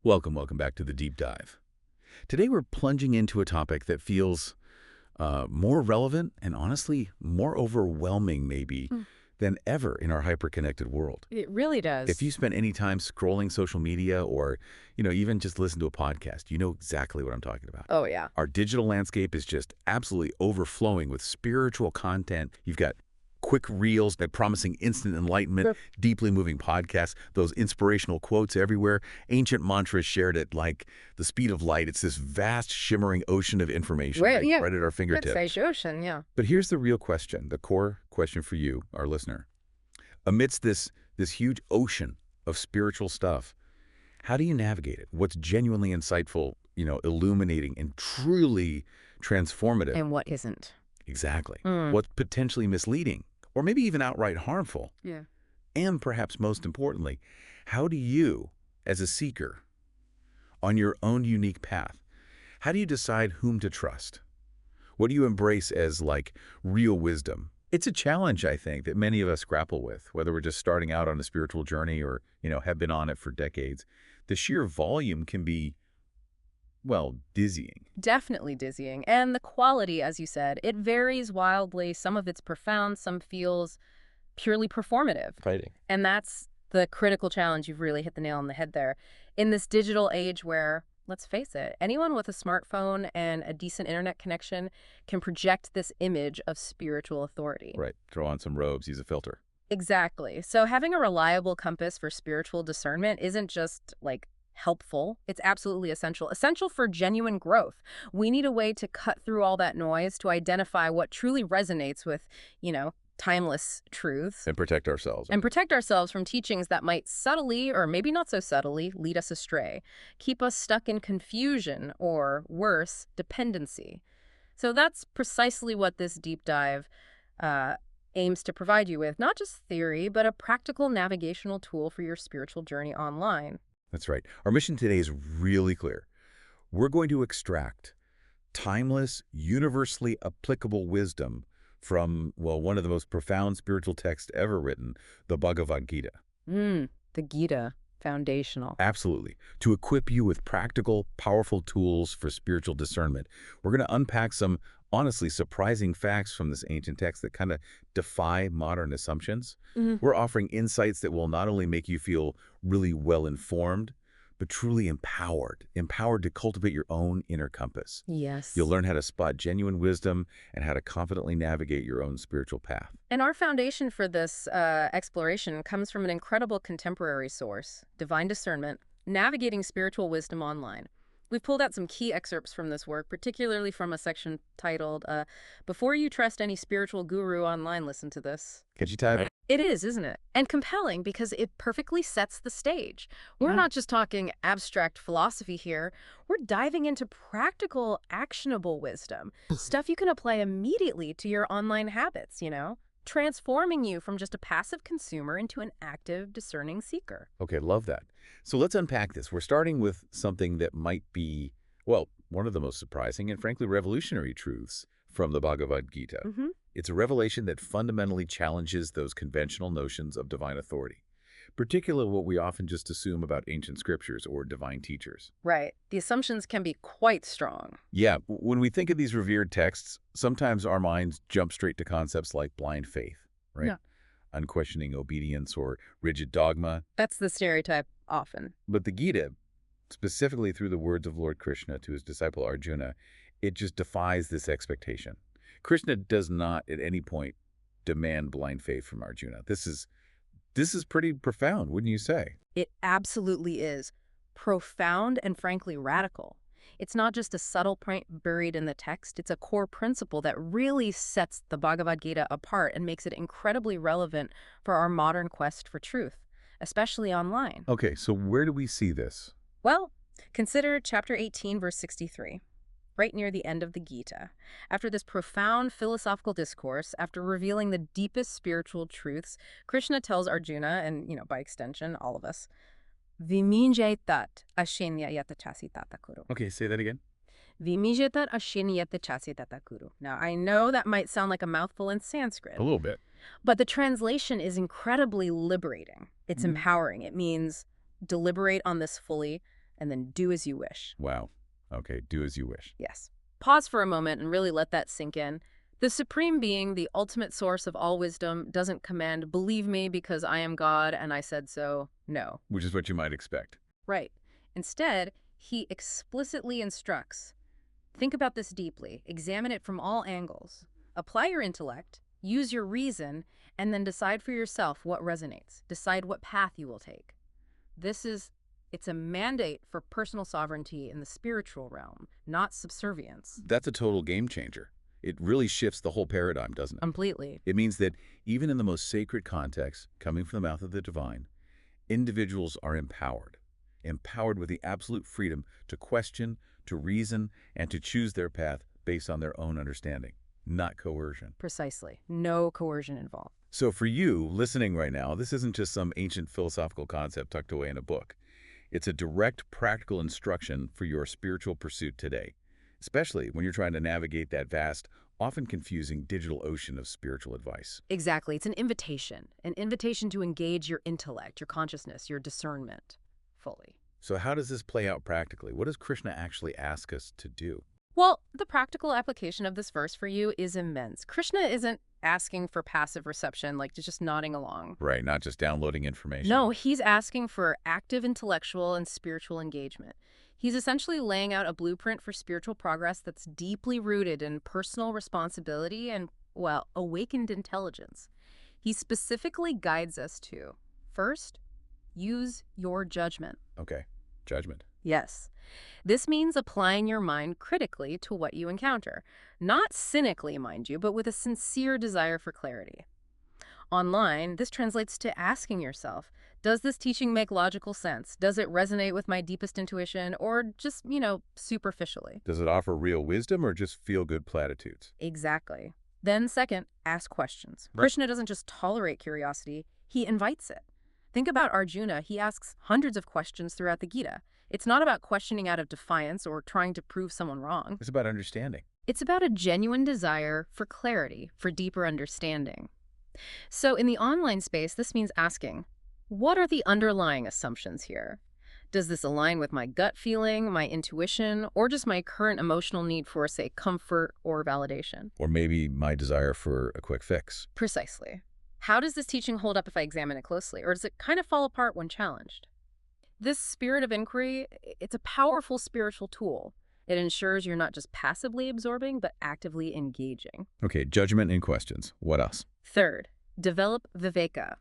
Welcome back to the Deep Dive. Today we're plunging into a topic that feels more relevant and honestly more overwhelming maybe Mm. than ever in our hyper-connected world. It really If you does. spend any time scrolling social media or, even just listen to a podcast, you know exactly what I'm talking about. Oh, yeah. Our digital landscape is just absolutely overflowing with spiritual content. You've got quick reels that promising instant enlightenment, Sure. deeply moving podcasts, those inspirational quotes everywhere, ancient mantras shared at like the speed of light. It's this vast, shimmering ocean of information Right, yeah. right at our Good fingertips. Sage Ocean, yeah. But here's the real question, the core question for you, our listener. Amidst this huge ocean of spiritual stuff, how do you navigate it? What's genuinely insightful, illuminating and truly transformative? And what isn't? Exactly. Mm. What's potentially misleading or maybe even outright harmful? Yeah. And perhaps most importantly, how do you, as a seeker, on your own unique path, how do you decide whom to trust? What do you embrace as like real wisdom? It's a challenge, I think, that many of us grapple with, whether we're just starting out on a spiritual journey or, have been on it for decades. The sheer volume can be, well, dizzying. Definitely dizzying. And the quality, as you said, it varies wildly. Some of it's profound, some feels purely performative. Fighting. And that's the critical challenge. You've really hit the nail on the head there. In this digital age where, let's face it, anyone with a smartphone and a decent internet connection can project this image of spiritual authority. Right. Throw on some robes, use a filter. Exactly. So having a reliable compass for spiritual discernment isn't just like helpful. It's absolutely essential. Essential for genuine growth. We need a way to cut through all that noise to identify what truly resonates with, timeless truths And protect ourselves. and protect ourselves from teachings that might subtly, or maybe not so subtly, lead us astray, keep us stuck in confusion, or worse, dependency. So that's precisely what this deep dive aims to provide you with, not just theory, but a practical navigational tool for your spiritual journey online. That's right. Our mission today is really clear. We're going to extract timeless, universally applicable wisdom from, well, one of the most profound spiritual texts ever written, the Bhagavad Gita. The Gita, foundational. Absolutely. To equip you with practical, powerful tools for spiritual discernment. We're going to unpack some, honestly, surprising facts from this ancient text that kind of defy modern assumptions. We're offering insights that will not only make you feel really well-informed, but truly empowered to cultivate your own inner compass. Yes. You'll learn how to spot genuine wisdom and how to confidently navigate your own spiritual path. And our foundation for this exploration comes from an incredible contemporary source, Divine Discernment, Navigating Spiritual Wisdom Online. We've pulled out some key excerpts from this work, particularly from a section titled, Before You Trust Any Spiritual Guru Online, listen to this. Catchy type? It is, isn't it? And compelling because it perfectly sets the stage. We're not just talking abstract philosophy here. We're diving into practical, actionable wisdom, stuff you can apply immediately to your online habits, transforming you from just a passive consumer into an active, discerning seeker. Okay, love that. So let's unpack this. We're starting with something that might be, well, one of the most surprising and frankly revolutionary truths from the Bhagavad Gita. It's a revelation that fundamentally challenges those conventional notions of divine authority, particularly what we often just assume about ancient scriptures or divine teachers. Right. The assumptions can be quite strong. Yeah, when we think of these revered texts, sometimes our minds jump straight to concepts like blind faith, right? Yeah. Unquestioning obedience or rigid dogma. That's the stereotype often. But the Gita, specifically through the words of Lord Krishna to his disciple Arjuna, it just defies this expectation. Krishna does not at any point demand blind faith from Arjuna. This is pretty profound, wouldn't you say? It absolutely is. Profound and frankly radical. It's not just a subtle point buried in the text. It's a core principle that really sets the Bhagavad Gita apart and makes it incredibly relevant for our modern quest for truth, especially online. Okay, so where do we see this? Well, consider chapter 18, verse 63. Right near the end of the Gita. After this profound philosophical discourse, after revealing the deepest spiritual truths, Krishna tells Arjuna, and, by extension, all of us, Vimijaitat ashenyayata chasitata kuru. Okay, say that again. Vimijaitat ashenyayata chasitata kuru. Now, I know that might sound like a mouthful in Sanskrit. A little bit. But the translation is incredibly liberating. It's empowering. It means deliberate on this fully and then do as you wish. Wow. Okay, do as you wish. Yes. Pause for a moment and really let that sink in. The Supreme Being, the ultimate source of all wisdom, doesn't command, believe me because I am God and I said so. No. Which is what you might expect. Right. Instead, he explicitly instructs. Think about this deeply. Examine it from all angles. Apply your intellect, use your reason, and then decide for yourself what resonates. Decide what path you will take. It's a mandate for personal sovereignty in the spiritual realm, not subservience. That's a total game changer. It really shifts the whole paradigm, doesn't it? Completely. It means that even in the most sacred contexts, coming from the mouth of the divine, individuals are empowered with the absolute freedom to question, to reason, and to choose their path based on their own understanding, not coercion. Precisely. No coercion involved. So for you, listening right now, this isn't just some ancient philosophical concept tucked away in a book. It's a direct, practical instruction for your spiritual pursuit today, especially when you're trying to navigate that vast, often confusing digital ocean of spiritual advice. Exactly. It's an invitation to engage your intellect, your consciousness, your discernment fully. So how does this play out practically? What does Krishna actually ask us to do? Well, the practical application of this verse for you is immense. Krishna isn't asking for passive reception, like just nodding along. Right, not just downloading information. No, he's asking for active intellectual and spiritual engagement. He's essentially laying out a blueprint for spiritual progress that's deeply rooted in personal responsibility and, well, awakened intelligence. He specifically guides us to, first, use your judgment. Okay, judgment. Yes. This means applying your mind critically to what you encounter. Not cynically, mind you, but with a sincere desire for clarity. Online, this translates to asking yourself, does this teaching make logical sense? Does it resonate with my deepest intuition? Or just, superficially? Does it offer real wisdom or just feel-good platitudes? Exactly. Then second, ask questions. Right. Krishna doesn't just tolerate curiosity, he invites it. Think about Arjuna. He asks hundreds of questions throughout the Gita. It's not about questioning out of defiance or trying to prove someone wrong. It's about understanding. It's about a genuine desire for clarity, for deeper understanding. So in the online space, this means asking, what are the underlying assumptions here? Does this align with my gut feeling, my intuition, or just my current emotional need for, say, comfort or validation? Or maybe my desire for a quick fix. Precisely. How does this teaching hold up if I examine it closely, or does it kind of fall apart when challenged? This spirit of inquiry, it's a powerful spiritual tool. It ensures you're not just passively absorbing, but actively engaging. Okay, judgment and questions. What else? Third, develop viveka.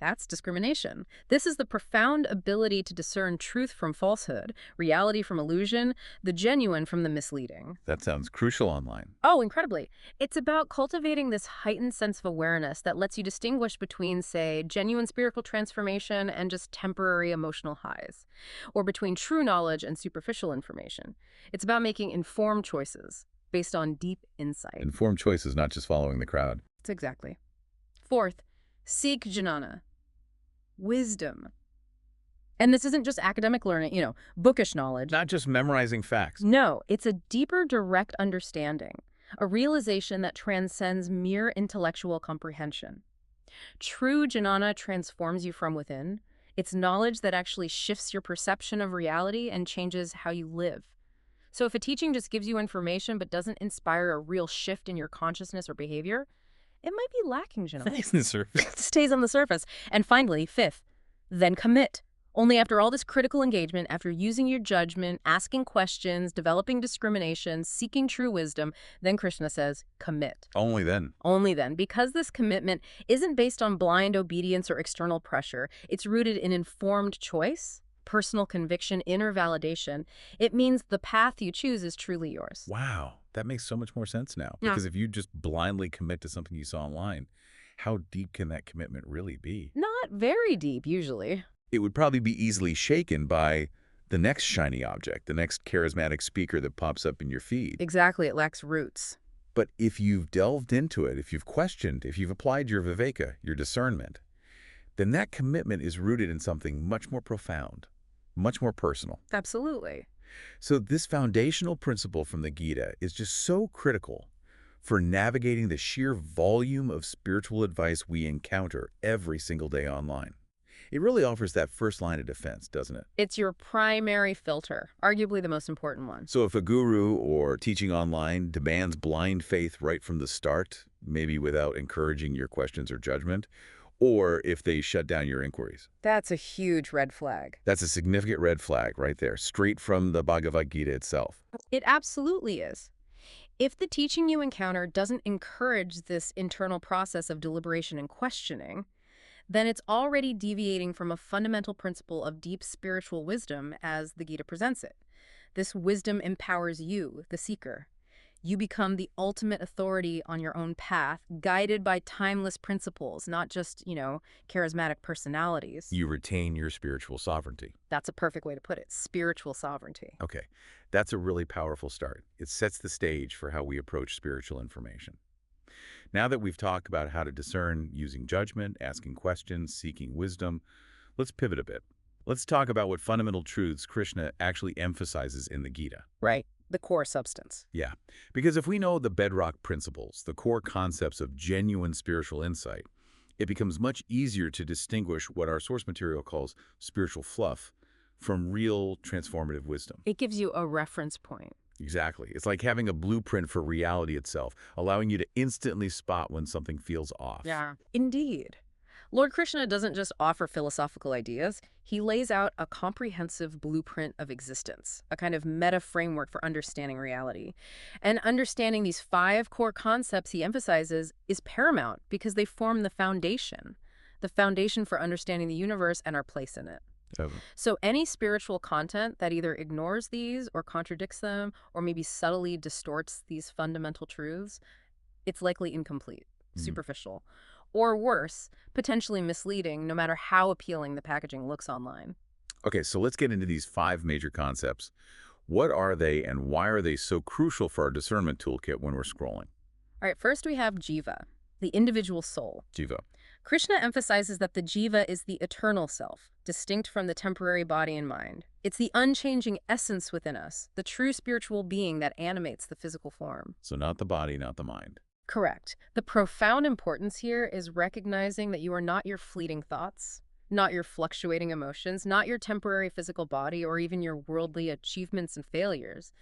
That's discrimination. This is the profound ability to discern truth from falsehood, reality from illusion, the genuine from the misleading. That sounds crucial online. Oh, incredibly. It's about cultivating this heightened sense of awareness that lets you distinguish between, say, genuine spiritual transformation and just temporary emotional highs, or between true knowledge and superficial information. It's about making informed choices based on deep insight. Informed choices, not just following the crowd. That's exactly. Fourth, seek jnana. Wisdom. And this isn't just academic learning, bookish knowledge. Not just memorizing facts. No, it's a deeper, direct understanding, a realization that transcends mere intellectual comprehension. True jnana transforms you from within. It's knowledge that actually shifts your perception of reality and changes how you live. So if a teaching just gives you information but doesn't inspire a real shift in your consciousness or behavior, it might be lacking jnana. It stays on the surface. And finally, fifth, then commit. Only after all this critical engagement, after using your judgment, asking questions, developing discrimination, seeking true wisdom, then Krishna says, commit. Only then. Only then. Because this commitment isn't based on blind obedience or external pressure. It's rooted in informed choice, personal conviction, inner validation. It means the path you choose is truly yours. Wow, that makes so much more sense now. Yeah. Because if you just blindly commit to something you saw online, how deep can that commitment really be? Not very deep, usually. It would probably be easily shaken by the next shiny object, the next charismatic speaker that pops up in your feed. Exactly, it lacks roots. But if you've delved into it, if you've questioned, if you've applied your viveka, your discernment, then that commitment is rooted in something much more profound, much more personal. Absolutely. So this foundational principle from the Gita is just so critical for navigating the sheer volume of spiritual advice we encounter every single day online. It really offers that first line of defense, doesn't it? It's your primary filter, arguably the most important one. So if a guru or teaching online demands blind faith right from the start, maybe without encouraging your questions or judgment, or if they shut down your inquiries, That's a huge red flag. that's a significant red flag right there, straight from the Bhagavad Gita itself. It absolutely is. If the teaching you encounter doesn't encourage this internal process of deliberation and questioning, then it's already deviating from a fundamental principle of deep spiritual wisdom as the Gita presents it. This wisdom empowers you, the seeker. You become the ultimate authority on your own path, guided by timeless principles, not just, charismatic personalities. You retain your spiritual sovereignty. That's a perfect way to put it, spiritual sovereignty. Okay, that's a really powerful start. It sets the stage for how we approach spiritual information. Now that we've talked about how to discern using judgment, asking questions, seeking wisdom, let's pivot a bit. Let's talk about what fundamental truths Krishna actually emphasizes in the Gita. Right. The core substance. Yeah, because if we know the bedrock principles, the core concepts of genuine spiritual insight, it becomes much easier to distinguish what our source material calls spiritual fluff from real transformative wisdom. It gives you a reference point. Exactly. It's like having a blueprint for reality itself, allowing you to instantly spot when something feels off. Yeah. Indeed. Lord Krishna doesn't just offer philosophical ideas, he lays out a comprehensive blueprint of existence, a kind of meta framework for understanding reality. And understanding these 5 core concepts he emphasizes is paramount because they form the foundation for understanding the universe and our place in it. Oh, So any spiritual content that either ignores these or contradicts them or maybe subtly distorts these fundamental truths, it's likely incomplete, superficial, or worse, potentially misleading no matter how appealing the packaging looks online. Okay, so let's get into these 5 major concepts. What are they and why are they so crucial for our discernment toolkit when we're scrolling? All right, first we have jiva, the individual soul. Jiva. Krishna emphasizes that the jiva is the eternal self, distinct from the temporary body and mind. It's the unchanging essence within us, the true spiritual being that animates the physical form. So not the body, not the mind. Correct. The profound importance here is recognizing that you are not your fleeting thoughts, not your fluctuating emotions, not your temporary physical body, or even your worldly achievements and failures.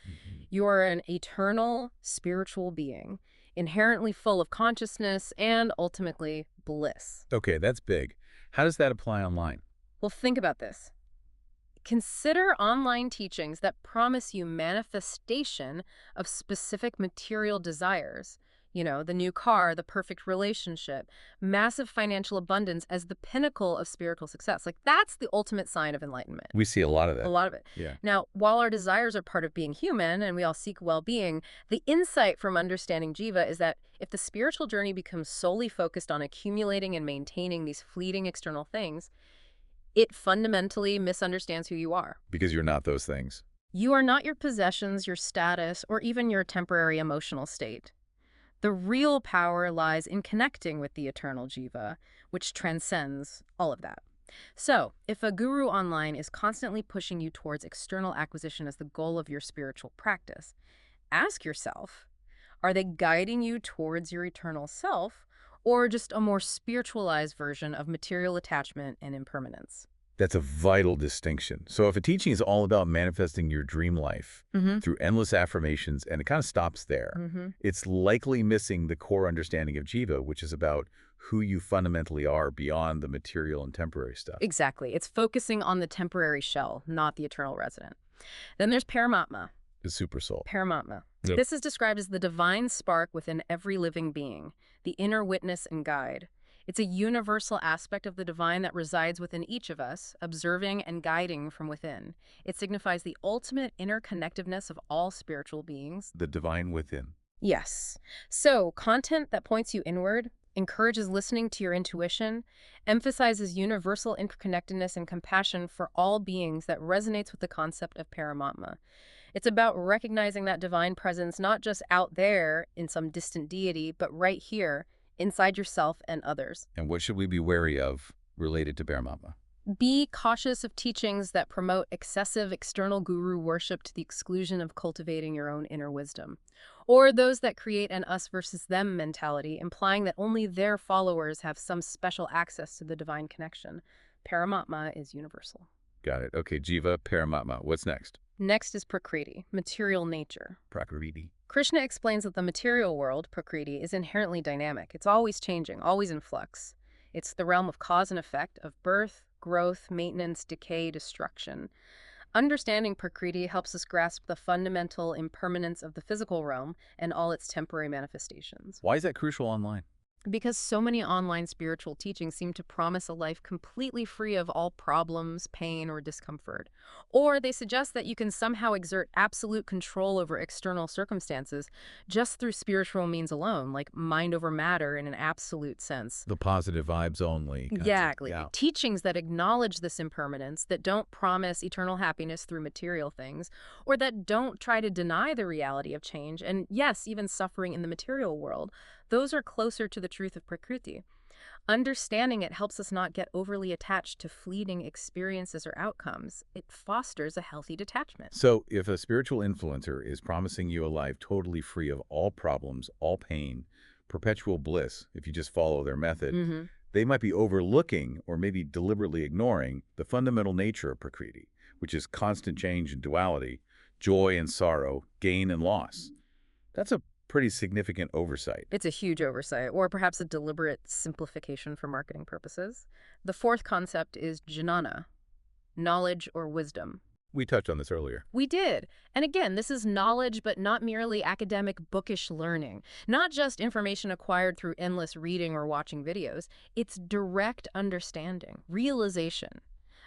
You are an eternal spiritual being, inherently full of consciousness and ultimately bliss. Okay, that's big. How does that apply online? Well, think about this. Consider online teachings that promise you manifestation of specific material desires. The new car, the perfect relationship, massive financial abundance as the pinnacle of spiritual success. Like, that's the ultimate sign of enlightenment. We see a lot of A that. lot of it. Yeah. Now, while our desires are part of being human and we all seek well-being, the insight from understanding Jiva is that if the spiritual journey becomes solely focused on accumulating and maintaining these fleeting external things, it fundamentally misunderstands who you are. Because you're not those things. You are not your possessions, your status, or even your temporary emotional state. The real power lies in connecting with the eternal jiva, which transcends all of that. So, if a guru online is constantly pushing you towards external acquisition as the goal of your spiritual practice, ask yourself, are they guiding you towards your eternal self, or just a more spiritualized version of material attachment and impermanence? That's a vital distinction. So if a teaching is all about manifesting your dream life through endless affirmations and it kind of stops there, it's likely missing the core understanding of Jiva, which is about who you fundamentally are beyond the material and temporary stuff. Exactly. It's focusing on the temporary shell, not the eternal resident. Then there's Paramatma. The super soul. Paramatma. Yep. This is described as the divine spark within every living being, the inner witness and guide. It's a universal aspect of the divine that resides within each of us, observing and guiding from within. It signifies the ultimate interconnectedness of all spiritual beings. The divine within. Yes. So, content that points you inward, encourages listening to your intuition, emphasizes universal interconnectedness and compassion for all beings that resonates with the concept of Paramatma. It's about recognizing that divine presence not just out there in some distant deity, but right here, inside yourself and others. And what should we be wary of related to Paramatma? Be cautious of teachings that promote excessive external guru worship to the exclusion of cultivating your own inner wisdom, or those that create an us versus them mentality, implying that only their followers have some special access to the divine connection. Paramatma is universal. Got it. Okay, Jiva, Paramatma. What's next? Next is Prakriti, material nature. Prakriti. Krishna explains that the material world, Prakriti, is inherently dynamic. It's always changing, always in flux. It's the realm of cause and effect, of birth, growth, maintenance, decay, destruction. Understanding Prakriti helps us grasp the fundamental impermanence of the physical realm and all its temporary manifestations. Why is that crucial online? Because so many online spiritual teachings seem to promise a life completely free of all problems, pain, or discomfort. Or they suggest that you can somehow exert absolute control over external circumstances just through spiritual means alone, like mind over matter in an absolute sense. The positive vibes only concept. Exactly. Yeah. Teachings that acknowledge this impermanence, that don't promise eternal happiness through material things, or that don't try to deny the reality of change, and yes, even suffering in the material world, those are closer to the truth of Prakriti. Understanding it helps us not get overly attached to fleeting experiences or outcomes. It fosters a healthy detachment. So, if a spiritual influencer is promising you a life totally free of all problems, all pain, perpetual bliss, if you just follow their method, Mm-hmm. they might be overlooking or maybe deliberately ignoring the fundamental nature of Prakriti, which is constant change and duality, joy and sorrow, gain and loss. That's a pretty significant oversight. It's a huge oversight, or perhaps a deliberate simplification for marketing purposes. The fourth concept is jnana, knowledge or wisdom. We touched on this earlier. We did. And again, this is knowledge, but not merely academic bookish learning. Not just information acquired through endless reading or watching videos. It's direct understanding, realization,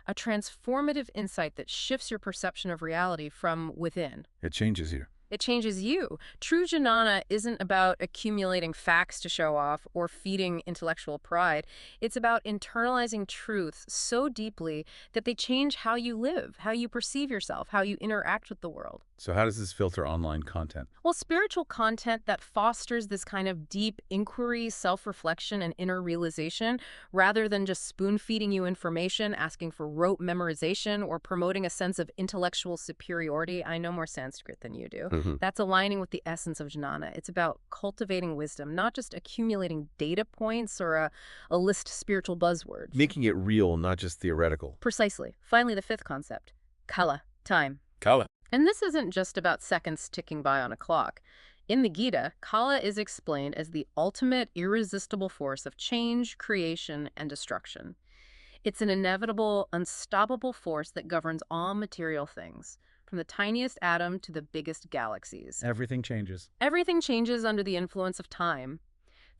a transformative insight that shifts your perception of reality from within. It changes you. It changes you. True jnana isn't about accumulating facts to show off or feeding intellectual pride. It's about internalizing truths so deeply that they change how you live, how you perceive yourself, how you interact with the world. So how does this filter online content? Well, spiritual content that fosters this kind of deep inquiry, self-reflection, and inner realization, rather than just spoon-feeding you information, asking for rote memorization, or promoting a sense of intellectual superiority. I know more Sanskrit than you do. That's aligning with the essence of jnana. It's about cultivating wisdom, not just accumulating data points or a list of spiritual buzzwords. Making it real, not just theoretical. Precisely. Finally, the fifth concept, kala, time. Kala. And this isn't just about seconds ticking by on a clock. In the Gita, kala is explained as the ultimate irresistible force of change, creation, and destruction. It's an inevitable, unstoppable force that governs all material things, from the tiniest atom to the biggest galaxies. Everything changes. Everything changes under the influence of time.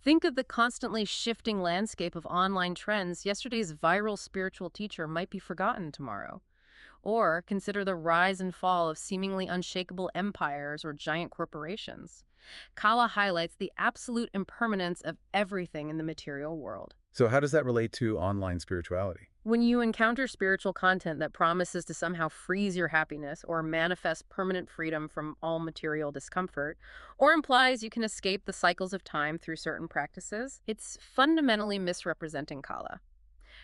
Think of the constantly shifting landscape of online trends. Yesterday's viral spiritual teacher might be forgotten tomorrow. Or consider the rise and fall of seemingly unshakable empires or giant corporations. Kala highlights the absolute impermanence of everything in the material world. So how does that relate to online spirituality? When you encounter spiritual content that promises to somehow freeze your happiness or manifest permanent freedom from all material discomfort, or implies you can escape the cycles of time through certain practices, it's fundamentally misrepresenting Kala.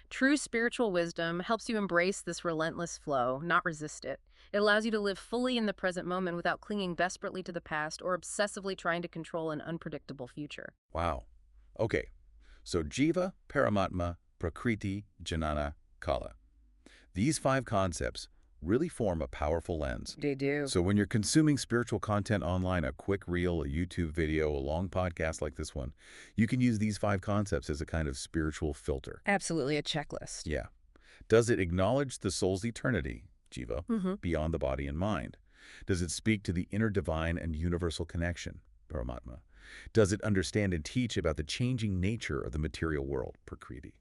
True spiritual wisdom helps you embrace this relentless flow, not resist it. It allows you to live fully in the present moment without clinging desperately to the past or obsessively trying to control an unpredictable future. Wow. Okay. So Jiva, Paramatma, Prakriti, Jnana, Kala. These 5 concepts really form a powerful lens. They do. So when you're consuming spiritual content online, a quick reel, a YouTube video, a long podcast like this one, you can use these 5 concepts as a kind of spiritual filter. Absolutely a checklist. Yeah. Does it acknowledge the soul's eternity, Jiva, beyond the body and mind? Does it speak to the inner divine and universal connection, Paramatma? Does it understand and teach about the changing nature of the material world, Prakriti?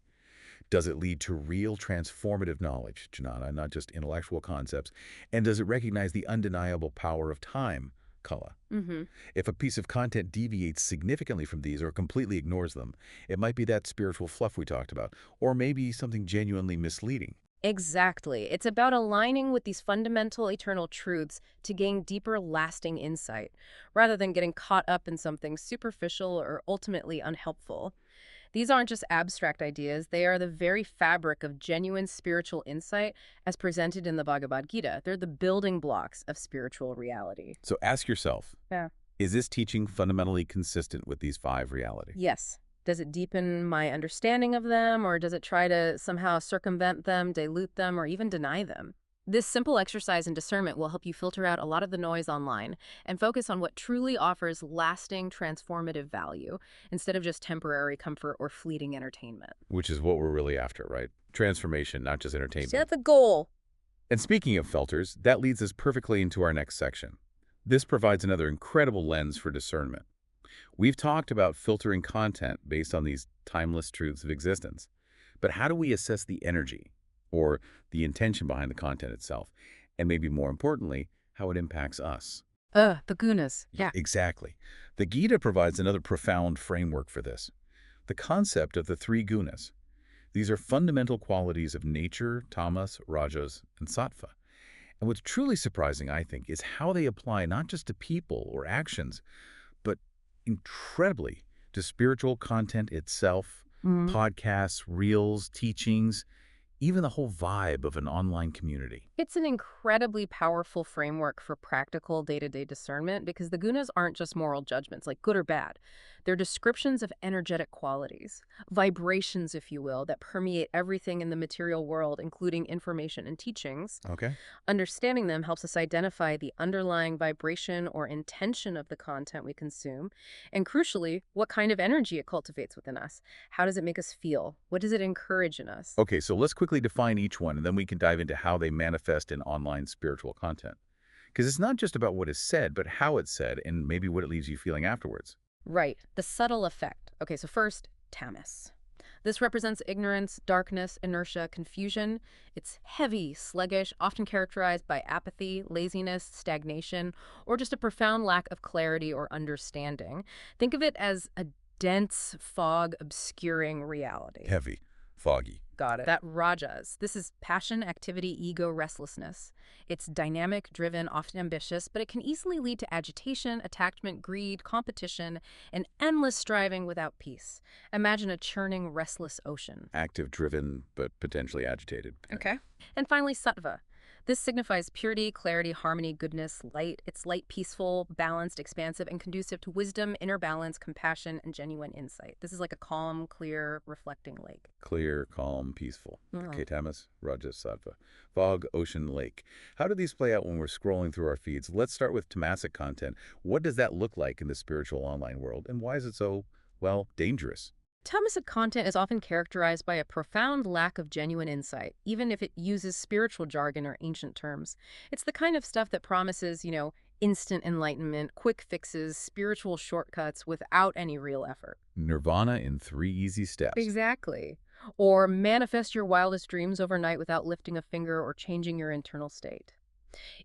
Does it lead to real transformative knowledge, Jnana, not just intellectual concepts? And does it recognize the undeniable power of time, Kala? If a piece of content deviates significantly from these or completely ignores them, it might be that spiritual fluff we talked about, or maybe something genuinely misleading. Exactly. It's about aligning with these fundamental eternal truths to gain deeper, lasting insight, rather than getting caught up in something superficial or ultimately unhelpful. These aren't just abstract ideas, they are the very fabric of genuine spiritual insight as presented in the Bhagavad Gita. They're the building blocks of spiritual reality. So ask yourself, Yeah. is this teaching fundamentally consistent with these 5 realities? Yes, Does it deepen my understanding of them, or does it try to somehow circumvent them, dilute them, or even deny them? This simple exercise in discernment will help you filter out a lot of the noise online and focus on what truly offers lasting, transformative value instead of just temporary comfort or fleeting entertainment. Which is what we're really after, right? Transformation, not just Set entertainment. the goal. And speaking of filters, that leads us perfectly into our next section. This provides another incredible lens for discernment. We've talked about filtering content based on these timeless truths of existence. But how do we assess the energy or the intention behind the content itself? And maybe more importantly, how it impacts us? The gunas. Yeah. Exactly. The Gita provides another profound framework for this. The concept of the three gunas. These are fundamental qualities of nature, tamas, rajas, and sattva. And what's truly surprising, I think, is how they apply not just to people or actions, but incredibly to spiritual content itself, podcasts, reels, teachings, even the whole vibe of an online community. It's an incredibly powerful framework for practical day-to-day discernment because the gunas aren't just moral judgments, like good or bad. They're descriptions of energetic qualities, vibrations, if you will, that permeate everything in the material world, including information and teachings. Okay? Understanding them helps us identify the underlying vibration or intention of the content we consume, and crucially, what kind of energy it cultivates within us. How does it make us feel? What does it encourage in us? Okay, so let's quickly define each one, and then we can dive into how they manifest in online spiritual content. Because it's not just about what is said, but how it's said, and maybe what it leaves you feeling afterwards. Right, the subtle effect. Okay, so first, tamas. This represents ignorance, darkness, inertia, confusion. It's heavy, sluggish, often characterized by apathy, laziness, stagnation, or just a profound lack of clarity or understanding. Think of it as a dense fog obscuring reality. Heavy, foggy. Got it. That rajas. This is passion, activity, ego, restlessness. It's dynamic, driven, often ambitious, but it can easily lead to agitation, attachment, greed, competition, and endless striving without peace. Imagine a churning, restless ocean. Active, driven, but potentially agitated. Okay. And finally, sattva. This signifies purity, clarity, harmony, goodness, light. It's light, peaceful, balanced, expansive, and conducive to wisdom, inner balance, compassion, and genuine insight. This is like a calm, clear, reflecting lake. Clear, calm, peaceful. Mm. Okay, tamas, rajas, sattva. Fog, ocean, lake. How do these play out when we're scrolling through our feeds? Let's start with tamasic content. What does that look like in the spiritual online world, and why is it so, well, dangerous? Tamasic content is often characterized by a profound lack of genuine insight, even if it uses spiritual jargon or ancient terms. It's the kind of stuff that promises, instant enlightenment, quick fixes, spiritual shortcuts without any real effort. Nirvana in 3 easy steps. Exactly. Or manifest your wildest dreams overnight without lifting a finger or changing your internal state.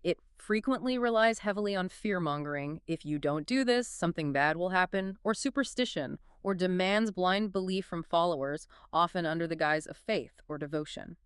It frequently relies heavily on fear-mongering. If you don't do this, something bad will happen, or superstition, or demands blind belief from followers, often under the guise of faith or devotion.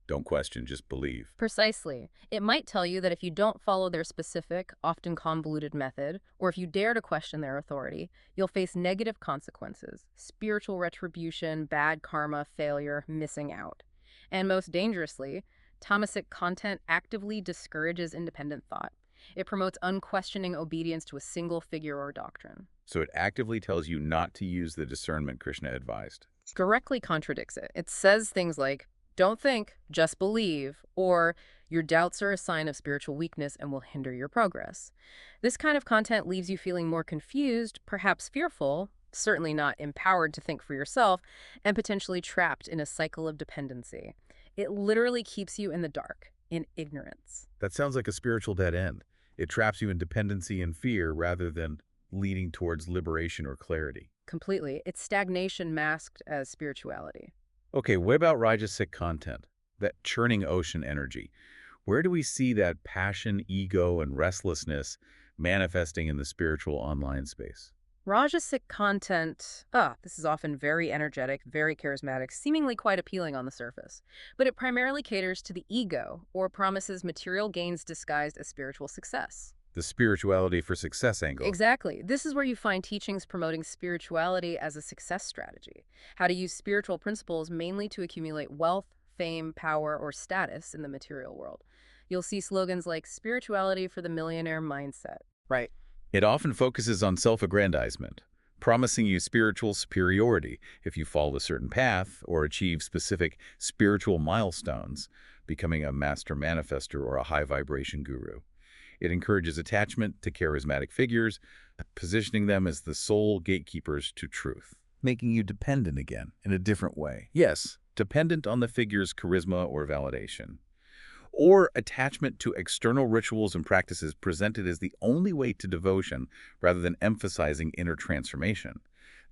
Don't question, just believe. Precisely. It might tell you that if you don't follow their specific, often convoluted method, or if you dare to question their authority, you'll face negative consequences, spiritual retribution, bad karma, failure, missing out. And most dangerously, tamasic content actively discourages independent thought. It promotes unquestioning obedience to a single figure or doctrine. So it actively tells you not to use the discernment Krishna advised. Directly contradicts it. It says things like, don't think, just believe, or your doubts are a sign of spiritual weakness and will hinder your progress. This kind of content leaves you feeling more confused, perhaps fearful, certainly not empowered to think for yourself, and potentially trapped in a cycle of dependency. It literally keeps you in the dark, in ignorance. That sounds like a spiritual dead end. It traps you in dependency and fear rather than leading towards liberation or clarity. Completely. It's stagnation masked as spirituality. Okay, what about rajasic content? That churning ocean energy. Where do we see that passion, ego, and restlessness manifesting in the spiritual online space? Rajasic content, this is often very energetic, very charismatic, seemingly quite appealing on the surface. But it primarily caters to the ego or promises material gains disguised as spiritual success. The spirituality for success angle. Exactly. This is where you find teachings promoting spirituality as a success strategy. How to use spiritual principles mainly to accumulate wealth, fame, power, or status in the material world. You'll see slogans like spirituality for the millionaire mindset. Right. It often focuses on self-aggrandizement, promising you spiritual superiority if you follow a certain path or achieve specific spiritual milestones, becoming a master manifester or a high-vibration guru. It encourages attachment to charismatic figures, positioning them as the sole gatekeepers to truth, making you dependent again in a different way. Yes, dependent on the figure's charisma or validation. Or attachment to external rituals and practices presented as the only way to devotion rather than emphasizing inner transformation.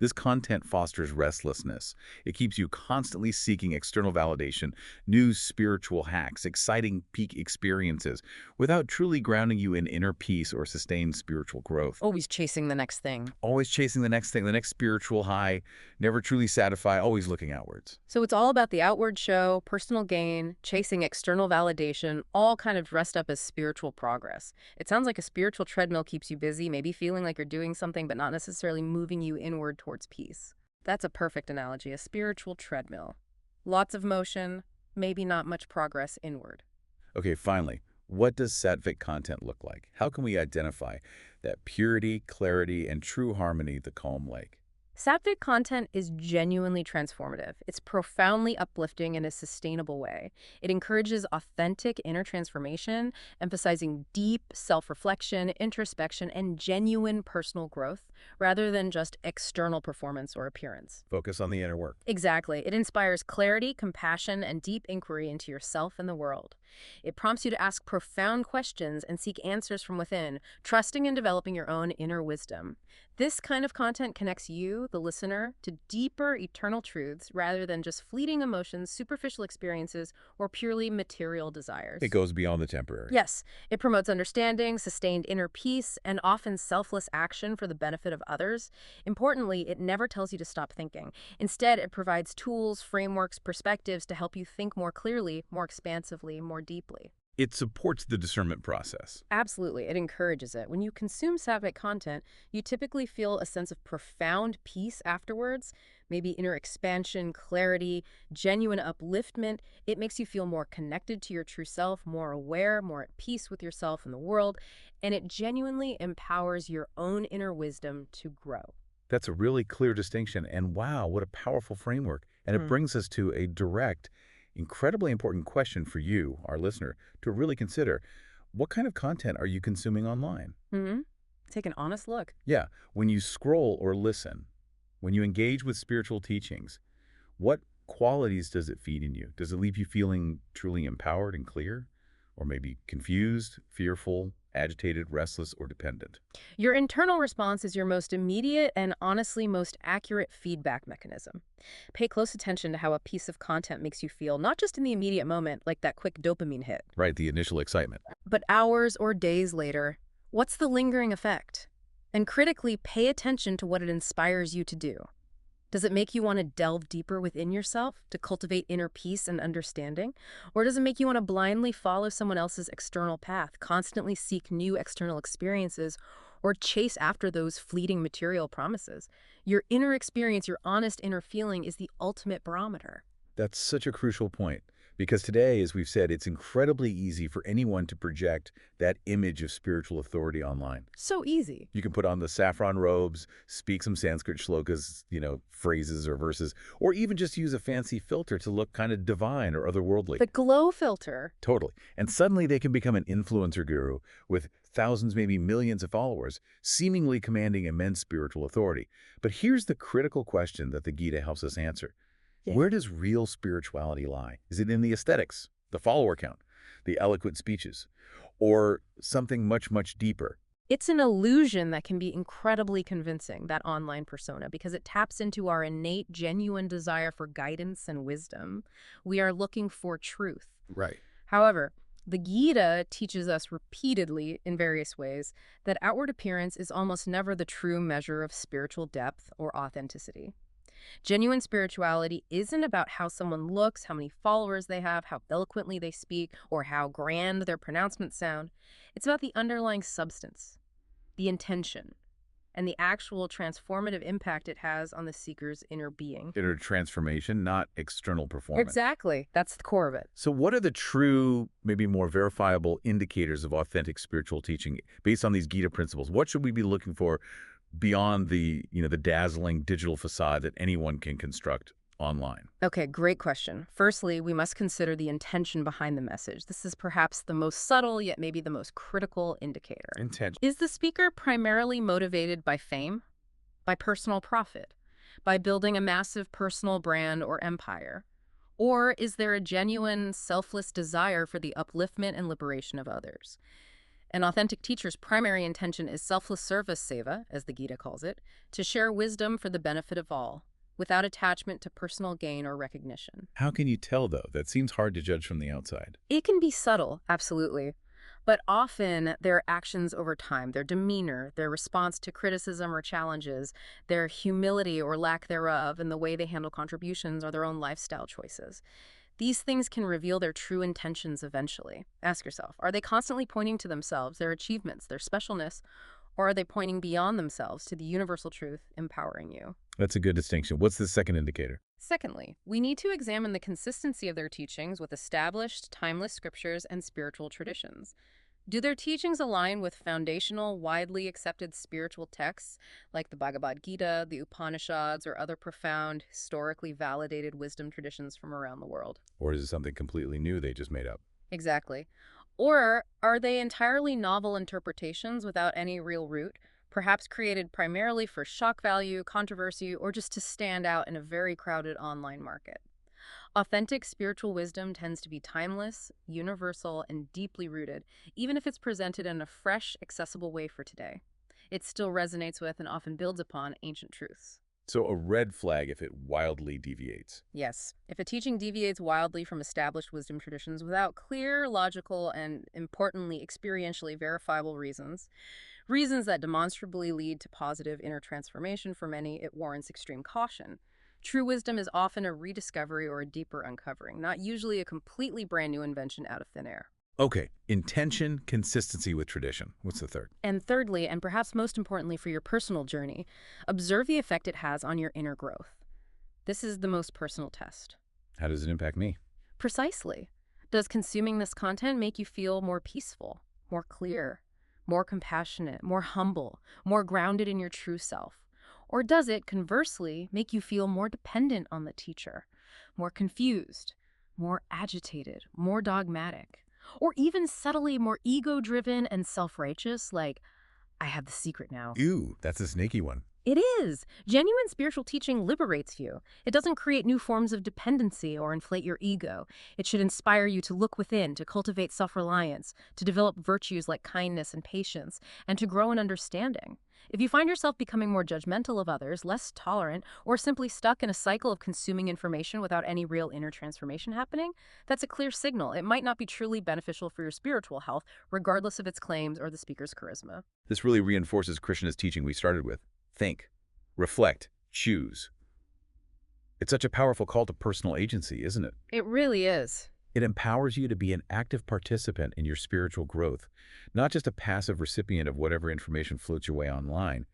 This content fosters restlessness. It keeps you constantly seeking external validation, new spiritual hacks, exciting peak experiences, without truly grounding you in inner peace or sustained spiritual growth. Always chasing the next thing. Always chasing the next thing, the next spiritual high, never truly satisfied, always looking outwards. So it's all about the outward show, personal gain, chasing external validation, all kind of dressed up as spiritual progress. It sounds like a spiritual treadmill keeps you busy, maybe feeling like you're doing something, but not necessarily moving you inward towards peace. That's a perfect analogy, a spiritual treadmill. Lots of motion, maybe not much progress inward. Okay, finally, what does sattvic content look like? How can we identify that purity, clarity, and true harmony, the calm lake? Sattvic content is genuinely transformative. It's profoundly uplifting in a sustainable way. It encourages authentic inner transformation, emphasizing deep self-reflection, introspection, and genuine personal growth, rather than just external performance or appearance. Focus on the inner work. Exactly. It inspires clarity, compassion, and deep inquiry into yourself and the world. It prompts you to ask profound questions and seek answers from within, trusting and developing your own inner wisdom. This kind of content connects you, the listener, to deeper eternal truths rather than just fleeting emotions, superficial experiences, or purely material desires. It goes beyond the temporary. Yes, it promotes understanding, sustained inner peace, and often selfless action for the benefit of others. Importantly, it never tells you to stop thinking. Instead, it provides tools, frameworks, perspectives to help you think more clearly, more expansively, more deeply. It supports the discernment process. Absolutely, it encourages it. When you consume sattvic content, you typically feel a sense of profound peace afterwards, maybe inner expansion, clarity, genuine upliftment. It makes you feel more connected to your true self, more aware, more at peace with yourself and the world, and it genuinely empowers your own inner wisdom to grow. That's a really clear distinction, and wow, what a powerful framework. And it brings us to a direct, incredibly important question for you, our listener, to really consider. What kind of content are you consuming online? Take an honest look. Yeah, when you scroll or listen, when you engage with spiritual teachings, what qualities does it feed in you? Does it leave you feeling truly empowered and clear? Or maybe confused, fearful, agitated, restless, or dependent? Your internal response is your most immediate and honestly most accurate feedback mechanism. Pay close attention to how a piece of content makes you feel, not just in the immediate moment, like that quick dopamine hit, Right, the initial excitement. but hours or days later. What's the lingering effect? And critically, pay attention to what it inspires you to do. Does it make you want to delve deeper within yourself to cultivate inner peace and understanding? Or does it make you want to blindly follow someone else's external path, constantly seek new external experiences, or chase after those fleeting material promises? Your inner experience, your honest inner feeling is the ultimate barometer. That's such a crucial point. Because today, as we've said, it's incredibly easy for anyone to project that image of spiritual authority online. So easy. You can put on the saffron robes, speak some Sanskrit shlokas, phrases or verses, or even just use a fancy filter to look kind of divine or otherworldly. The glow filter. Totally. And suddenly they can become an influencer guru with thousands, maybe millions of followers, seemingly commanding immense spiritual authority. But here's the critical question that the Gita helps us answer. Yeah. Where does real spirituality lie? Is it in the aesthetics, the follower count, the eloquent speeches, or something much, much deeper? It's an illusion that can be incredibly convincing, that online persona, because it taps into our innate, genuine desire for guidance and wisdom. We are looking for truth. Right. However, the Gita teaches us repeatedly, in various ways, that outward appearance is almost never the true measure of spiritual depth or authenticity. Genuine spirituality isn't about how someone looks, how many followers they have, how eloquently they speak, or how grand their pronouncements sound. It's about the underlying substance, the intention, and the actual transformative impact it has on the seeker's inner being. Inner transformation, not external performance. Exactly. That's the core of it. So what are the true, maybe more verifiable indicators of authentic spiritual teaching based on these Gita principles? What should we be looking for beyond the dazzling digital facade that anyone can construct online? Okay, great question. Firstly, we must consider the intention behind the message. This is perhaps the most subtle, yet maybe the most critical indicator. Intention. Is the speaker primarily motivated by fame, by personal profit, by building a massive personal brand or empire? Or is there a genuine, selfless desire for the upliftment and liberation of others? An authentic teacher's primary intention is selfless service seva, as the Gita calls it, to share wisdom for the benefit of all, without attachment to personal gain or recognition. How can you tell, though? That seems hard to judge from the outside. It can be subtle, absolutely, but often their actions over time, their demeanor, their response to criticism or challenges, their humility or lack thereof, and the way they handle contributions or their own lifestyle choices. These things can reveal their true intentions eventually. Ask yourself, are they constantly pointing to themselves, their achievements, their specialness, or are they pointing beyond themselves to the universal truth empowering you? That's a good distinction. What's the second indicator? Secondly, we need to examine the consistency of their teachings with established, timeless scriptures and spiritual traditions. Do their teachings align with foundational, widely accepted spiritual texts like the Bhagavad Gita, the Upanishads, or other profound, historically validated wisdom traditions from around the world? Or is it something completely new they just made up? Exactly. Or are they entirely novel interpretations without any real root, perhaps created primarily for shock value, controversy, or just to stand out in a very crowded online market? Authentic spiritual wisdom tends to be timeless, universal, and deeply rooted, even if it's presented in a fresh, accessible way for today. It still resonates with and often builds upon ancient truths. So a red flag if it wildly deviates. Yes, if a teaching deviates wildly from established wisdom traditions without clear, logical, and importantly, experientially verifiable reasons that demonstrably lead to positive inner transformation for many, it warrants extreme caution. True wisdom is often a rediscovery or a deeper uncovering, not usually a completely brand new invention out of thin air. Okay, intention, consistency with tradition. What's the third? And thirdly, and perhaps most importantly for your personal journey, observe the effect it has on your inner growth. This is the most personal test. How does it impact me? Precisely. Does consuming this content make you feel more peaceful, more clear, more compassionate, more humble, more grounded in your true self? Or does it, conversely, make you feel more dependent on the teacher, more confused, more agitated, more dogmatic, or even subtly more ego-driven and self-righteous, like, I have the secret now? Ew, that's a sneaky one. It is. Genuine spiritual teaching liberates you. It doesn't create new forms of dependency or inflate your ego. It should inspire you to look within, to cultivate self-reliance, to develop virtues like kindness and patience, and to grow in understanding. If you find yourself becoming more judgmental of others, less tolerant, or simply stuck in a cycle of consuming information without any real inner transformation happening, that's a clear signal. It might not be truly beneficial for your spiritual health, regardless of its claims or the speaker's charisma. This really reinforces Krishna's teaching we started with. Think, reflect, choose. It's such a powerful call to personal agency, isn't it? It really is. It empowers you to be an active participant in your spiritual growth, not just a passive recipient of whatever information floats your way online.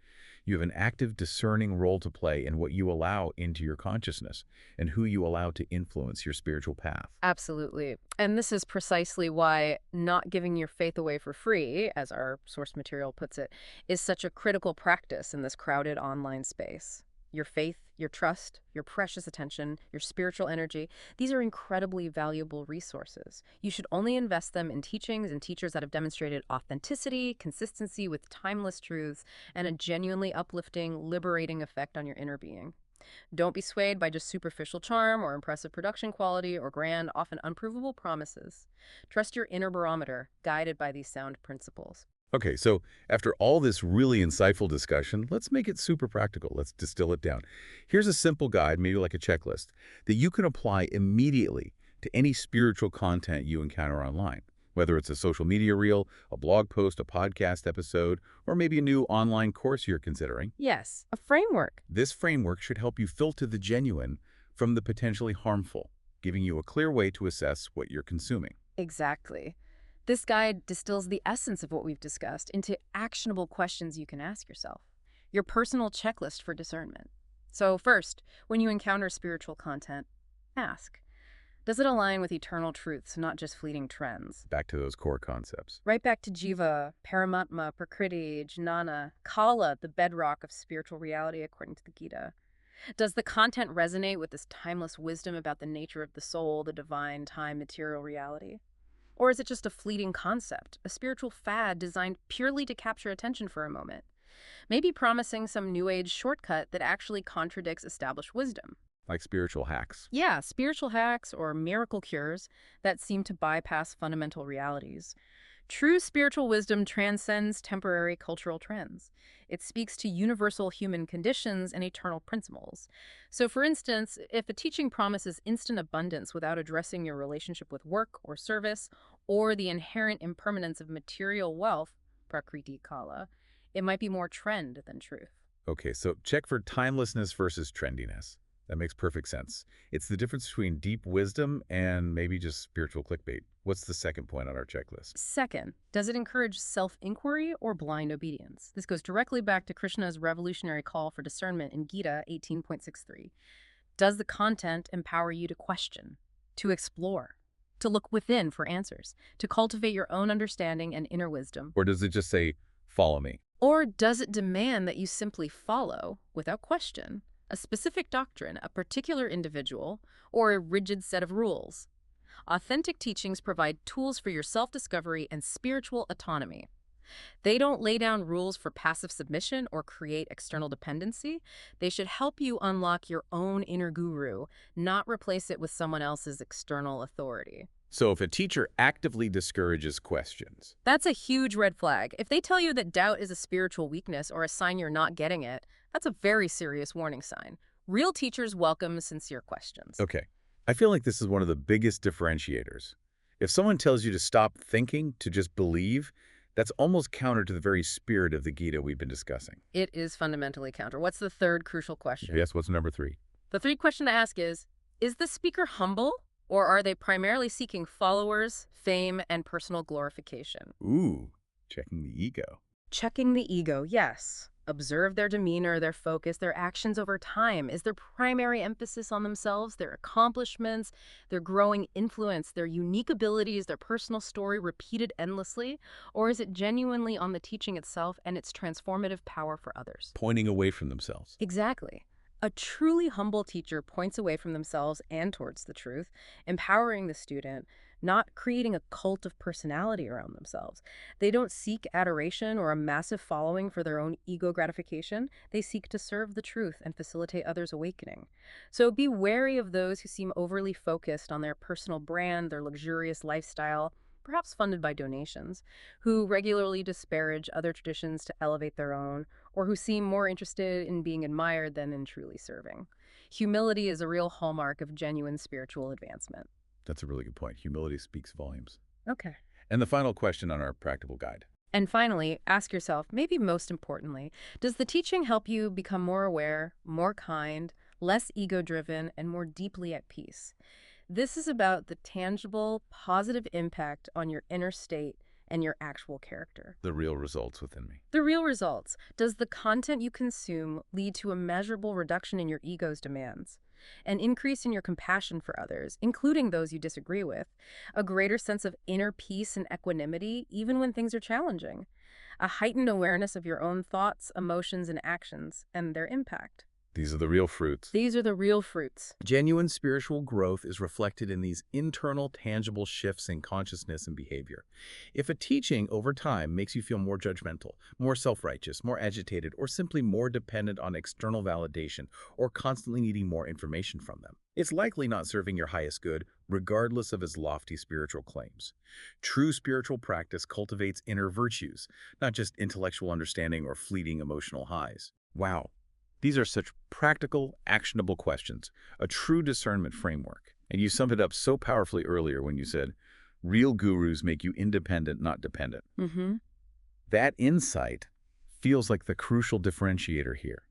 You have an active, discerning role to play in what you allow into your consciousness and who you allow to influence your spiritual path. Absolutely. And this is precisely why not giving your faith away for free, as our source material puts it, is such a critical practice in this crowded online space. Your faith, your trust, your precious attention, your spiritual energy, these are incredibly valuable resources. You should only invest them in teachings and teachers that have demonstrated authenticity, consistency with timeless truths, and a genuinely uplifting, liberating effect on your inner being. Don't be swayed by just superficial charm or impressive production quality or grand, often unprovable promises. Trust your inner barometer, guided by these sound principles. Okay, so after all this really insightful discussion, let's make it super practical. Let's distill it down. Here's a simple guide, maybe like a checklist, that you can apply immediately to any spiritual content you encounter online, whether it's a social media reel, a blog post, a podcast episode, or maybe a new online course you're considering. Yes, a framework. This framework should help you filter the genuine from the potentially harmful, giving you a clear way to assess what you're consuming. Exactly. This guide distills the essence of what we've discussed into actionable questions you can ask yourself, your personal checklist for discernment. So first, when you encounter spiritual content, ask, Does it align with eternal truths, not just fleeting trends? Back to those core concepts. Right back to Jiva, Paramatma, Prakriti, Jnana, Kala, the bedrock of spiritual reality according to the Gita. Does the content resonate with this timeless wisdom about the nature of the soul, the divine, time, material reality? Or is it just a fleeting concept, a spiritual fad designed purely to capture attention for a moment? Maybe promising some new age shortcut that actually contradicts established wisdom. Like spiritual hacks. Yeah, spiritual hacks or miracle cures that seem to bypass fundamental realities. True spiritual wisdom transcends temporary cultural trends. It speaks to universal human conditions and eternal principles. So, for instance, if a teaching promises instant abundance without addressing your relationship with work or service, or the inherent impermanence of material wealth, Prakriti Kala, it might be more trend than truth. Okay, so check for timelessness versus trendiness. That makes perfect sense. It's the difference between deep wisdom and maybe just spiritual clickbait. What's the second point on our checklist? Second, does it encourage self-inquiry or blind obedience? This goes directly back to Krishna's revolutionary call for discernment in Gita 18.63. Does the content empower you to question, to explore, to look within for answers, to cultivate your own understanding and inner wisdom? Or does it just say, follow me? Or does it demand that you simply follow, without question, a specific doctrine, a particular individual, or a rigid set of rules? Authentic teachings provide tools for your self-discovery and spiritual autonomy. They don't lay down rules for passive submission or create external dependency. They should help you unlock your own inner guru, not replace it with someone else's external authority. So if a teacher actively discourages questions, That's a huge red flag. If they tell you that doubt is a spiritual weakness or a sign you're not getting it, that's a very serious warning sign. Real teachers welcome sincere questions. okay, I feel like this is one of the biggest differentiators. If someone tells you to stop thinking, to just believe, that's almost counter to the very spirit of the Gita we've been discussing. It is fundamentally counter. What's the third crucial question? Yes, what's number 3? The third question to ask is the speaker humble, or are they primarily seeking followers, fame, and personal glorification? Ooh, checking the ego. Checking the ego, yes. Observe their demeanor, their focus, their actions over time. Is their primary emphasis on themselves, their accomplishments, their growing influence, their unique abilities, their personal story repeated endlessly? Or is it genuinely on the teaching itself and its transformative power for others? Pointing away from themselves. Exactly. A truly humble teacher points away from themselves and towards the truth, empowering the student, not creating a cult of personality around themselves. They don't seek adoration or a massive following for their own ego gratification. They seek to serve the truth and facilitate others' awakening. So be wary of those who seem overly focused on their personal brand, their luxurious lifestyle, perhaps funded by donations, who regularly disparage other traditions to elevate their own, or who seem more interested in being admired than in truly serving. Humility is a real hallmark of genuine spiritual advancement. That's a really good point. Humility speaks volumes. Okay. And the final question on our practical guide. And finally, ask yourself, maybe most importantly, does the teaching help you become more aware, more kind, less ego-driven, and more deeply at peace? This is about the tangible, positive impact on your inner state and your actual character. The real results within me. The real results. Does the content you consume lead to a measurable reduction in your ego's demands? An increase in your compassion for others, including those you disagree with? A greater sense of inner peace and equanimity, even when things are challenging? A heightened awareness of your own thoughts, emotions, and actions, and their impact? These are the real fruits. These are the real fruits. Genuine spiritual growth is reflected in these internal, tangible shifts in consciousness and behavior. If a teaching over time makes you feel more judgmental, more self-righteous, more agitated, or simply more dependent on external validation, or constantly needing more information from them, it's likely not serving your highest good, regardless of its lofty spiritual claims. True spiritual practice cultivates inner virtues, not just intellectual understanding or fleeting emotional highs. Wow. These are such practical, actionable questions, a true discernment framework. And you summed it up so powerfully earlier when you said, real gurus make you independent, not dependent. That insight feels like the crucial differentiator here.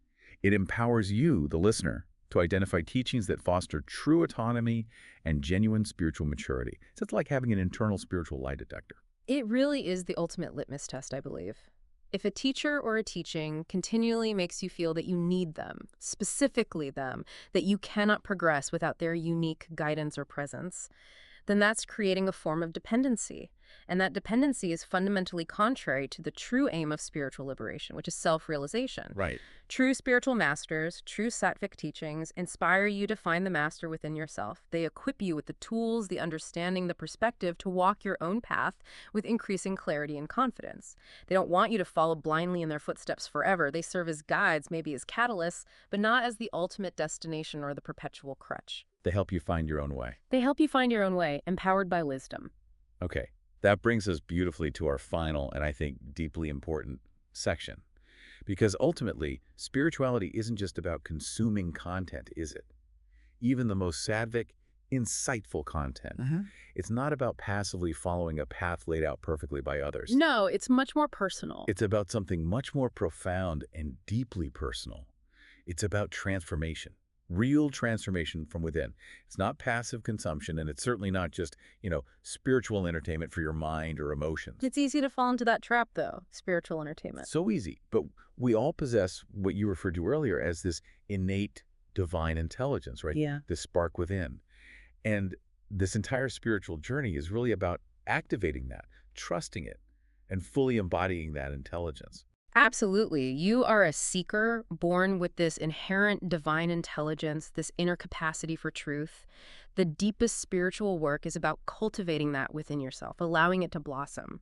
It empowers you, the listener, to identify teachings that foster true autonomy and genuine spiritual maturity. It's like having an internal spiritual lie detector. It really is the ultimate litmus test, I believe. If a teacher or a teaching continually makes you feel that you need them, specifically them, that you cannot progress without their unique guidance or presence, then that's creating a form of dependency. And that dependency is fundamentally contrary to the true aim of spiritual liberation, which is self-realization. Right. True spiritual masters, true sattvic teachings, inspire you to find the master within yourself. They equip you with the tools, the understanding, the perspective to walk your own path with increasing clarity and confidence. They don't want you to follow blindly in their footsteps forever. They serve as guides, maybe as catalysts, but not as the ultimate destination or the perpetual crutch. They help you find your own way. They help you find your own way, empowered by wisdom. Okay. That brings us beautifully to our final and I think deeply important section. Because ultimately, spirituality isn't just about consuming content, is it? Even the most sattvic, insightful content. It's not about passively following a path laid out perfectly by others. No, it's much more personal. It's about something much more profound and deeply personal. It's about transformation. Real transformation from within. It's not passive consumption, and it's certainly not just, spiritual entertainment for your mind or emotions. It's easy to fall into that trap, though, spiritual entertainment. So easy. But we all possess what you referred to earlier as this innate divine intelligence, right? Yeah. This spark within. And this entire spiritual journey is really about activating that, trusting it, and fully embodying that intelligence. Absolutely. You are a seeker born with this inherent divine intelligence, this inner capacity for truth. The deepest spiritual work is about cultivating that within yourself, allowing it to blossom.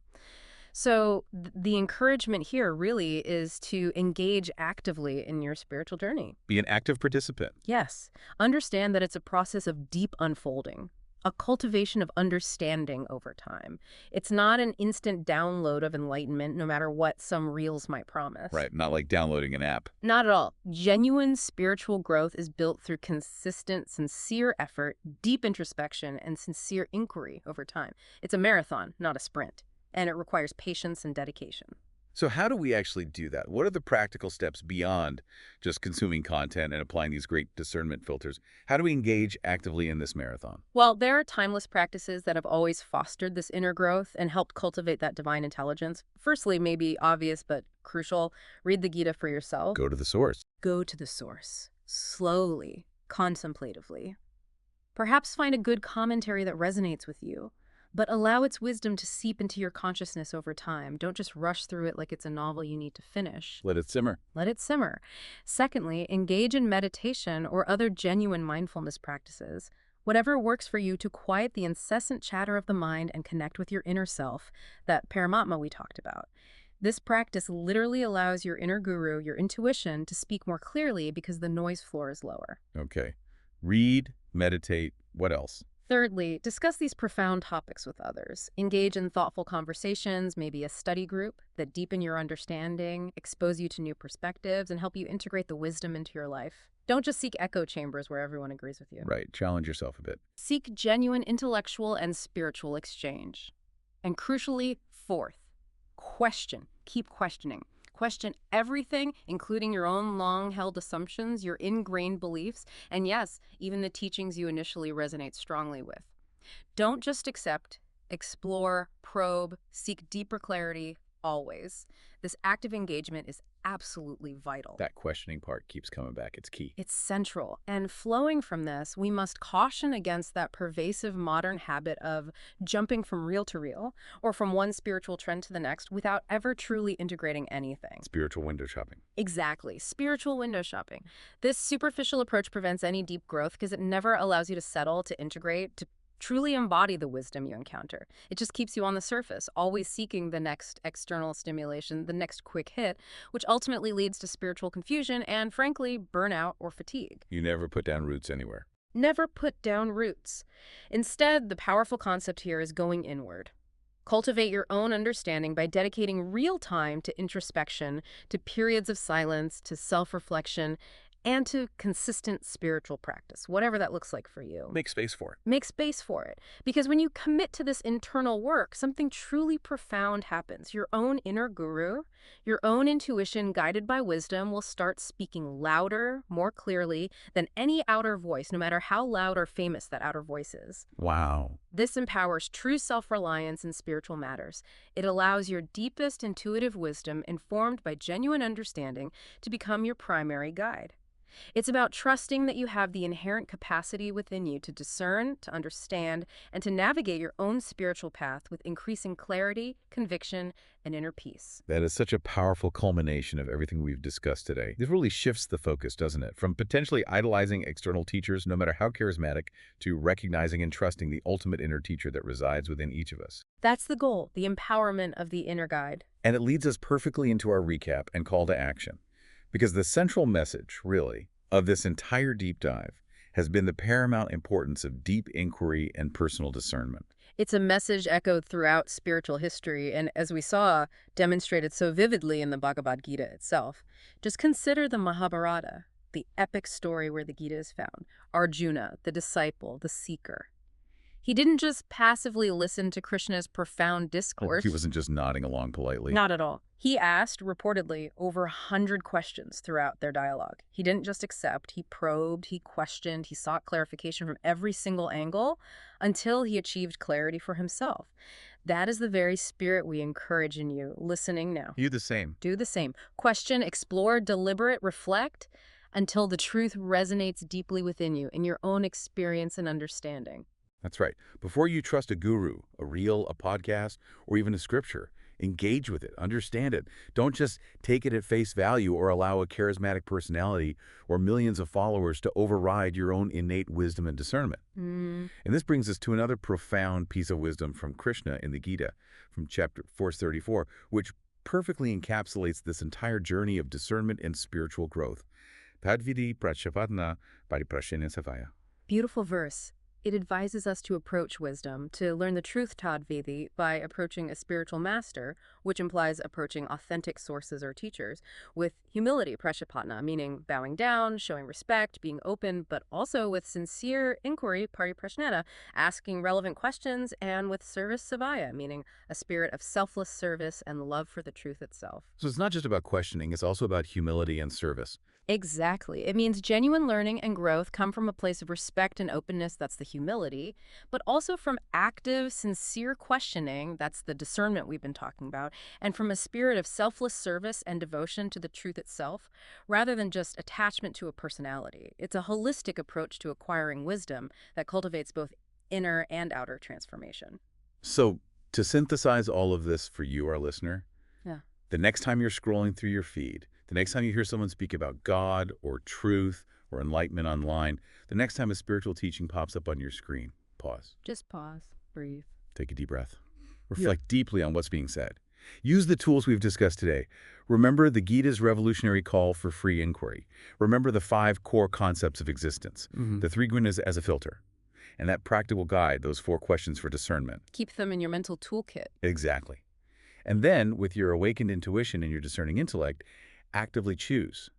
So the encouragement here really is to engage actively in your spiritual journey. Be an active participant. Yes. Understand that it's a process of deep unfolding, a cultivation of understanding over time. It's not an instant download of enlightenment, no matter what some reels might promise. Right, not like downloading an app. Not at all. Genuine spiritual growth is built through consistent, sincere effort, deep introspection, and sincere inquiry over time. It's a marathon, not a sprint, and it requires patience and dedication. So how do we actually do that? What are the practical steps beyond just consuming content and applying these great discernment filters? How do we engage actively in this marathon? Well, there are timeless practices that have always fostered this inner growth and helped cultivate that divine intelligence. Firstly, maybe obvious but crucial, read the Gita for yourself. Go to the source. Go to the source. Slowly, contemplatively. Perhaps find a good commentary that resonates with you, but allow its wisdom to seep into your consciousness over time. Don't just rush through it like it's a novel you need to finish. Let it simmer. Let it simmer. Secondly, engage in meditation or other genuine mindfulness practices. Whatever works for you to quiet the incessant chatter of the mind and connect with your inner self, that Paramatma we talked about. This practice literally allows your inner guru, your intuition, to speak more clearly because the noise floor is lower. Okay. Read, meditate, what else? Thirdly, discuss these profound topics with others. Engage in thoughtful conversations, maybe a study group, that deepen your understanding, expose you to new perspectives, and help you integrate the wisdom into your life. Don't just seek echo chambers where everyone agrees with you. Right. Challenge yourself a bit. Seek genuine intellectual and spiritual exchange. And crucially, fourth, question. Keep questioning. Question everything, including your own long-held assumptions, your ingrained beliefs, and yes, even the teachings you initially resonate strongly with. Don't just accept, explore, probe, seek deeper clarity, always. This active engagement is absolutely vital. That questioning part keeps coming back. It's key. It's central. And flowing from this, we must caution against that pervasive modern habit of jumping from reel to reel or from one spiritual trend to the next without ever truly integrating anything. Spiritual window shopping. Exactly. Spiritual window shopping. This superficial approach prevents any deep growth because it never allows you to settle, to integrate, to truly embody the wisdom you encounter. It just keeps you on the surface, always seeking the next external stimulation, the next quick hit, which ultimately leads to spiritual confusion and, frankly, burnout or fatigue. You never put down roots anywhere. Never put down roots. Instead, the powerful concept here is going inward. Cultivate your own understanding by dedicating real time to introspection, to periods of silence, to self-reflection, and to consistent spiritual practice, whatever that looks like for you. Make space for it. Make space for it. Because when you commit to this internal work, something truly profound happens. Your own inner guru, your own intuition guided by wisdom will start speaking louder, more clearly than any outer voice, no matter how loud or famous that outer voice is. Wow. This empowers true self-reliance in spiritual matters. It allows your deepest intuitive wisdom, informed by genuine understanding, to become your primary guide. It's about trusting that you have the inherent capacity within you to discern, to understand, and to navigate your own spiritual path with increasing clarity, conviction, and inner peace. That is such a powerful culmination of everything we've discussed today. This really shifts the focus, doesn't it? From potentially idolizing external teachers, no matter how charismatic, to recognizing and trusting the ultimate inner teacher that resides within each of us. That's the goal, the empowerment of the inner guide. And it leads us perfectly into our recap and call to action. Because the central message, really, of this entire deep dive has been the paramount importance of deep inquiry and personal discernment. It's a message echoed throughout spiritual history and, as we saw, demonstrated so vividly in the Bhagavad Gita itself. Just consider the Mahabharata, the epic story where the Gita is found. Arjuna, the disciple, the seeker. He didn't just passively listen to Krishna's profound discourse. He wasn't just nodding along politely. Not at all. He asked, reportedly, over 100 questions throughout their dialogue. He didn't just accept, he probed, he questioned, he sought clarification from every single angle until he achieved clarity for himself. That is the very spirit we encourage in you, listening now. You the same. Do the same. Question, explore, deliberate, reflect, until the truth resonates deeply within you in your own experience and understanding. That's right. Before you trust a guru, a reel, a podcast, or even a scripture, engage with it, understand it. Don't just take it at face value or allow a charismatic personality or millions of followers to override your own innate wisdom and discernment. And this brings us to another profound piece of wisdom from Krishna in the Gita, from chapter 434, which perfectly encapsulates this entire journey of discernment and spiritual growth. Tadvidi prachapatna pariprashena savaya. Beautiful verse. It advises us to approach wisdom, to learn the truth Tadvidi by approaching a spiritual master, which implies approaching authentic sources or teachers, with humility, prashapatna, meaning bowing down, showing respect, being open, but also with sincere inquiry, pariprashnena, asking relevant questions, and with service savaya, meaning a spirit of selfless service and love for the truth itself. So it's not just about questioning, it's also about humility and service. Exactly. It means genuine learning and growth come from a place of respect and openness, that's the humility, but also from active, sincere questioning, that's the discernment we've been talking about, and from a spirit of selfless service and devotion to the truth itself, rather than just attachment to a personality. It's a holistic approach to acquiring wisdom that cultivates both inner and outer transformation. So to synthesize all of this for you, our listener, Yeah. the next time you're scrolling through your feed, the next time you hear someone speak about God or truth or enlightenment online, the next time a spiritual teaching pops up on your screen, pause. Just pause, breathe. Take a deep breath. Reflect deeply on what's being said. Use the tools we've discussed today. Remember the Gita's revolutionary call for free inquiry. Remember the 5 core concepts of existence, the 3 gunas as a filter, and that practical guide, those 4 questions for discernment. Keep them in your mental toolkit. Exactly. And then, with your awakened intuition and your discerning intellect, actively choose.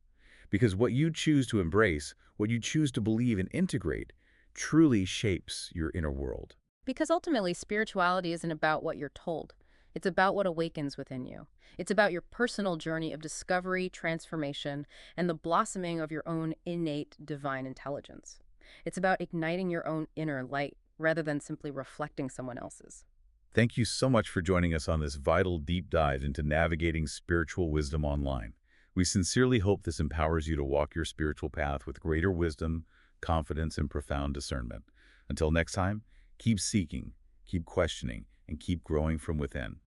Because what you choose to embrace, what you choose to believe and integrate, truly shapes your inner world. Because ultimately, spirituality isn't about what you're told. It's about what awakens within you. It's about your personal journey of discovery, transformation, and the blossoming of your own innate divine intelligence. It's about igniting your own inner light rather than simply reflecting someone else's. Thank you so much for joining us on this vital deep dive into navigating spiritual wisdom online. We sincerely hope this empowers you to walk your spiritual path with greater wisdom, confidence, and profound discernment. Until next time, keep seeking, keep questioning, and keep growing from within.